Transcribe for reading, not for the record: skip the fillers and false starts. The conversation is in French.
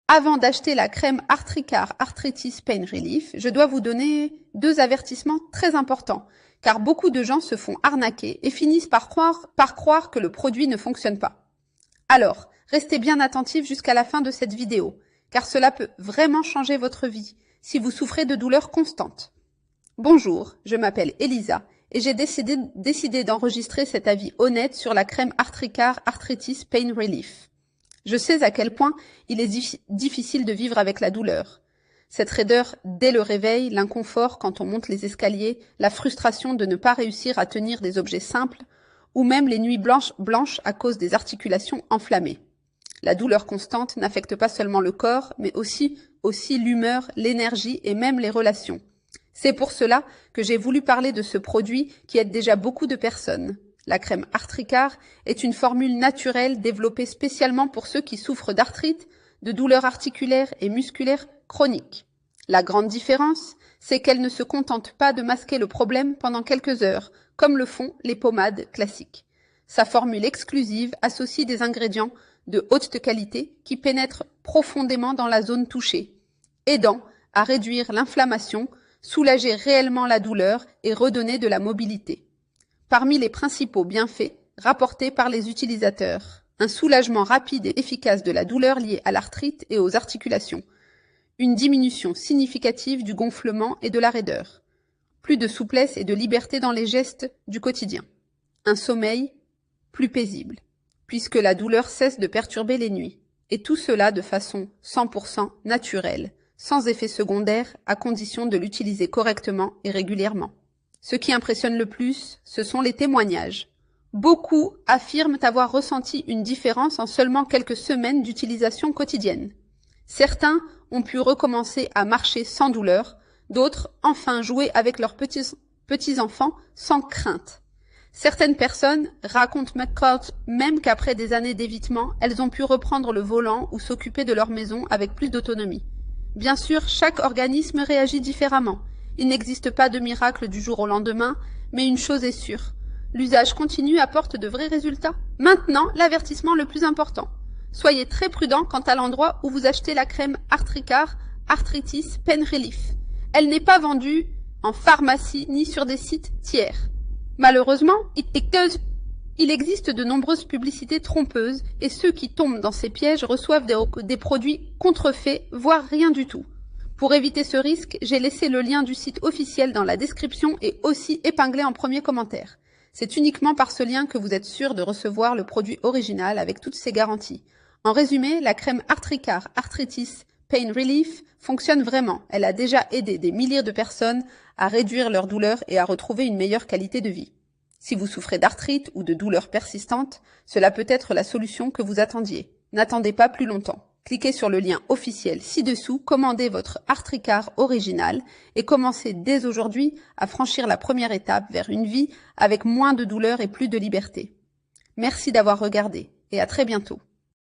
Avant d'acheter la crème Artricare Arthritis Pain Relief, je dois vous donner 2 avertissements très importants, car beaucoup de gens se font arnaquer et finissent par croire que le produit ne fonctionne pas. Alors, restez bien attentifs jusqu'à la fin de cette vidéo, car cela peut vraiment changer votre vie si vous souffrez de douleurs constantes. Bonjour, je m'appelle Elisa et j'ai décidé d'enregistrer cet avis honnête sur la crème Artricare Arthritis Pain Relief. Je sais à quel point il est difficile de vivre avec la douleur. Cette raideur dès le réveil, l'inconfort quand on monte les escaliers, la frustration de ne pas réussir à tenir des objets simples, ou même les nuits blanches à cause des articulations enflammées. La douleur constante n'affecte pas seulement le corps, mais aussi l'humeur, l'énergie et même les relations. C'est pour cela que j'ai voulu parler de ce produit qui aide déjà beaucoup de personnes. La crème Artricare est une formule naturelle développée spécialement pour ceux qui souffrent d'arthrite, de douleurs articulaires et musculaires chroniques. La grande différence, c'est qu'elle ne se contente pas de masquer le problème pendant quelques heures, comme le font les pommades classiques. Sa formule exclusive associe des ingrédients de haute qualité qui pénètrent profondément dans la zone touchée, aidant à réduire l'inflammation, soulager réellement la douleur et redonner de la mobilité. Parmi les principaux bienfaits rapportés par les utilisateurs, un soulagement rapide et efficace de la douleur liée à l'arthrite et aux articulations, une diminution significative du gonflement et de la raideur, plus de souplesse et de liberté dans les gestes du quotidien, un sommeil plus paisible, puisque la douleur cesse de perturber les nuits, et tout cela de façon 100% naturelle, sans effet secondaire, à condition de l'utiliser correctement et régulièrement. Ce qui impressionne le plus, ce sont les témoignages. Beaucoup affirment avoir ressenti une différence en seulement quelques semaines d'utilisation quotidienne. Certains ont pu recommencer à marcher sans douleur, d'autres enfin jouer avec leurs petits-enfants sans crainte. Certaines personnes racontent même qu'après des années d'évitement, elles ont pu reprendre le volant ou s'occuper de leur maison avec plus d'autonomie. Bien sûr, chaque organisme réagit différemment. Il n'existe pas de miracle du jour au lendemain, mais une chose est sûre. L'usage continu apporte de vrais résultats. Maintenant, l'avertissement le plus important. Soyez très prudent quant à l'endroit où vous achetez la crème Artricare Arthritis Pain Relief. Elle n'est pas vendue en pharmacie ni sur des sites tiers. Malheureusement, il existe de nombreuses publicités trompeuses et ceux qui tombent dans ces pièges reçoivent des produits contrefaits, voire rien du tout. Pour éviter ce risque, j'ai laissé le lien du site officiel dans la description et aussi épinglé en premier commentaire. C'est uniquement par ce lien que vous êtes sûr de recevoir le produit original avec toutes ses garanties. En résumé, la crème Artricare Arthritis Pain Relief fonctionne vraiment. Elle a déjà aidé des milliers de personnes à réduire leur douleur et à retrouver une meilleure qualité de vie. Si vous souffrez d'arthrite ou de douleurs persistantes, cela peut être la solution que vous attendiez. N'attendez pas plus longtemps. Cliquez sur le lien officiel ci-dessous, commandez votre Artricare original et commencez dès aujourd'hui à franchir la première étape vers une vie avec moins de douleur et plus de liberté. Merci d'avoir regardé et à très bientôt.